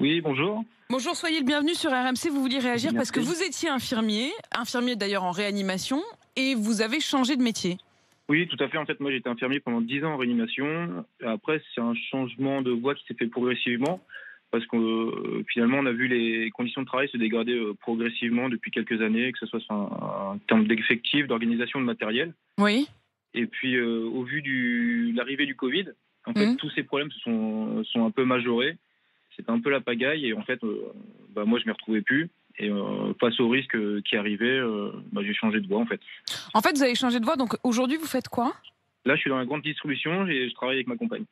Oui, bonjour. Bonjour, soyez le bienvenu sur RMC. Vous vouliez réagir parce que Merci. vous étiez infirmier d'ailleurs en réanimation, et vous avez changé de métier. Oui, tout à fait. En fait, moi, j'ai été infirmier pendant 10 ans en réanimation. Après, c'est un changement de voie qui s'est fait progressivement parce que finalement, on a vu les conditions de travail se dégrader progressivement depuis quelques années, que ce soit en termes d'effectifs, d'organisation de matériel. Oui. Et puis, au vu de l'arrivée du Covid, en fait, Mhm. tous ces problèmes sont un peu majorés. C'était un peu la pagaille et en fait, moi, je m'y retrouvais plus. Et face au risque qui arrivait, j'ai changé de voie en fait. En fait, vous avez changé de voie, donc aujourd'hui, vous faites quoi? Là, je suis dans la grande distribution et je travaille avec ma compagne.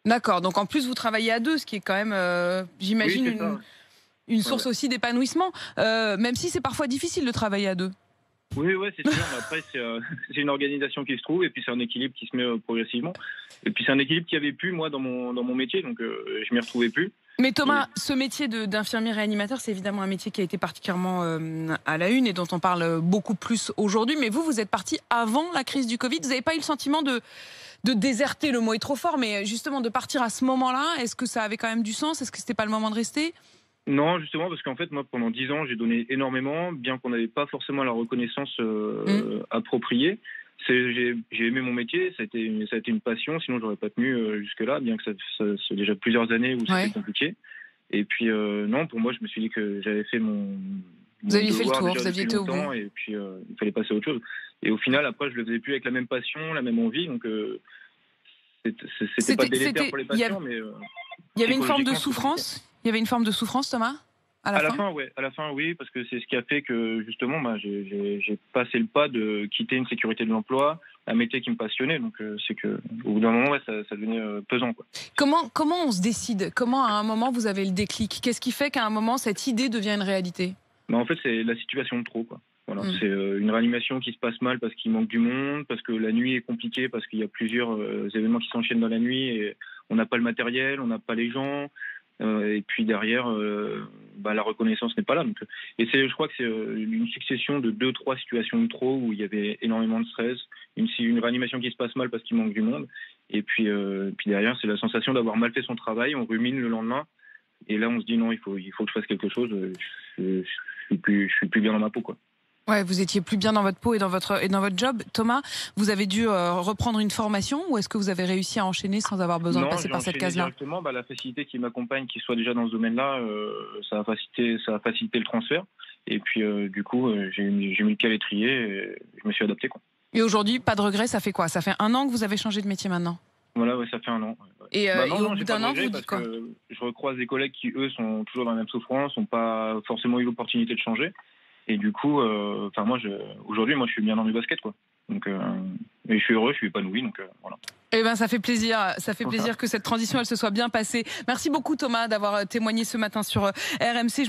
D'accord, donc en plus, vous travaillez à deux, ce qui est quand même, Oui, j'imagine, c'est ça. une Ouais, source ouais. aussi d'épanouissement, même si c'est parfois difficile de travailler à deux. Oui, ouais, c'est sûr. Mais après, c'est une organisation qui se trouve et puis c'est un équilibre qui se met progressivement. Et puis c'est un équilibre qu'il n'y avait plus moi dans mon métier, donc je m'y retrouvais plus. Mais Et Thomas, ce métier d'infirmier réanimateur, c'est évidemment un métier qui a été particulièrement à la une et dont on parle beaucoup plus aujourd'hui. Mais vous êtes parti avant la crise du Covid. Vous n'avez pas eu le sentiment de déserter, le mot est trop fort, mais justement de partir à ce moment-là? Est-ce que ça avait quand même du sens? Est-ce que c'était pas le moment de rester? non, justement, parce qu'en fait, moi, pendant 10 ans, j'ai donné énormément, bien qu'on n'avait pas forcément la reconnaissance appropriée. J'ai aimé mon métier, ça a été une passion, sinon j'aurais pas tenu jusque-là, bien que c'est déjà plusieurs années où c'était Ouais. compliqué. Et puis non, pour moi, je me suis dit que j'avais fait Vous mon aviez fait le devoir tour, déjà vous aviez depuis été au bout. longtemps, et puis il fallait passer à autre chose. Et au final, après, je le faisais plus avec la même passion, la même envie, donc c'était pas délétère pour les Il y patients, mais avait une forme de psychologiquement, c'était compliqué. souffrance. Il y avait une forme de souffrance, Thomas, à la À la fin. fin, ouais, à la fin, oui, parce que c'est ce qui a fait que justement, j'ai passé le pas de quitter une sécurité de l'emploi, un métier qui me passionnait. Donc, c'est que au bout d'un moment, ouais, ça devenait pesant, quoi. Comment on se décide? Comment à un moment vous avez le déclic? Qu'est-ce qui fait qu'à un moment cette idée devient une réalité? Mais en fait, c'est la situation de trop, quoi. Voilà, Hmm. c'est une réanimation qui se passe mal parce qu'il manque du monde, parce que la nuit est compliquée, parce qu'il y a plusieurs événements qui s'enchaînent dans la nuit et on n'a pas le matériel, on n'a pas les gens. Et puis derrière, la reconnaissance n'est pas là. Donc, et je crois que c'est une succession de 2-3 situations de trop où il y avait énormément de stress, une réanimation qui se passe mal parce qu'il manque du monde. Et puis derrière, c'est la sensation d'avoir mal fait son travail. On rumine le lendemain. Et là, on se dit non, il faut que je fasse quelque chose. Je suis plus bien dans ma peau, quoi. Ouais, vous étiez plus bien dans votre peau et dans votre job. Thomas, vous avez dû reprendre une formation, ou est-ce que vous avez réussi à enchaîner sans avoir besoin de Non, passer j'ai par cette enchaîné case-là? directement. La facilité qui m'accompagne, qui soit déjà dans ce domaine-là, ça a facilité le transfert. Et puis, du coup, j'ai mis le pied à l'étrier et je me suis adapté, quoi. Et aujourd'hui, pas de regret, ça fait quoi? Ça fait 1 an que vous avez changé de métier maintenant? Voilà, ouais, ça fait 1 an. Ouais. Et Non, au non, bout j'ai pas d'un de an, vous regret vous parce dites quoi? que je recroise des collègues qui, eux, sont toujours dans la même souffrance, n'ont pas forcément eu l'opportunité de changer. Et du coup, aujourd'hui, moi, je suis bien dans mes baskets, quoi. Donc, et je suis heureux, je suis épanoui, donc voilà. Eh ben, ça fait plaisir. Ça fait plaisir que cette transition, elle se soit bien passée. Merci beaucoup, Thomas, d'avoir témoigné ce matin sur RMC.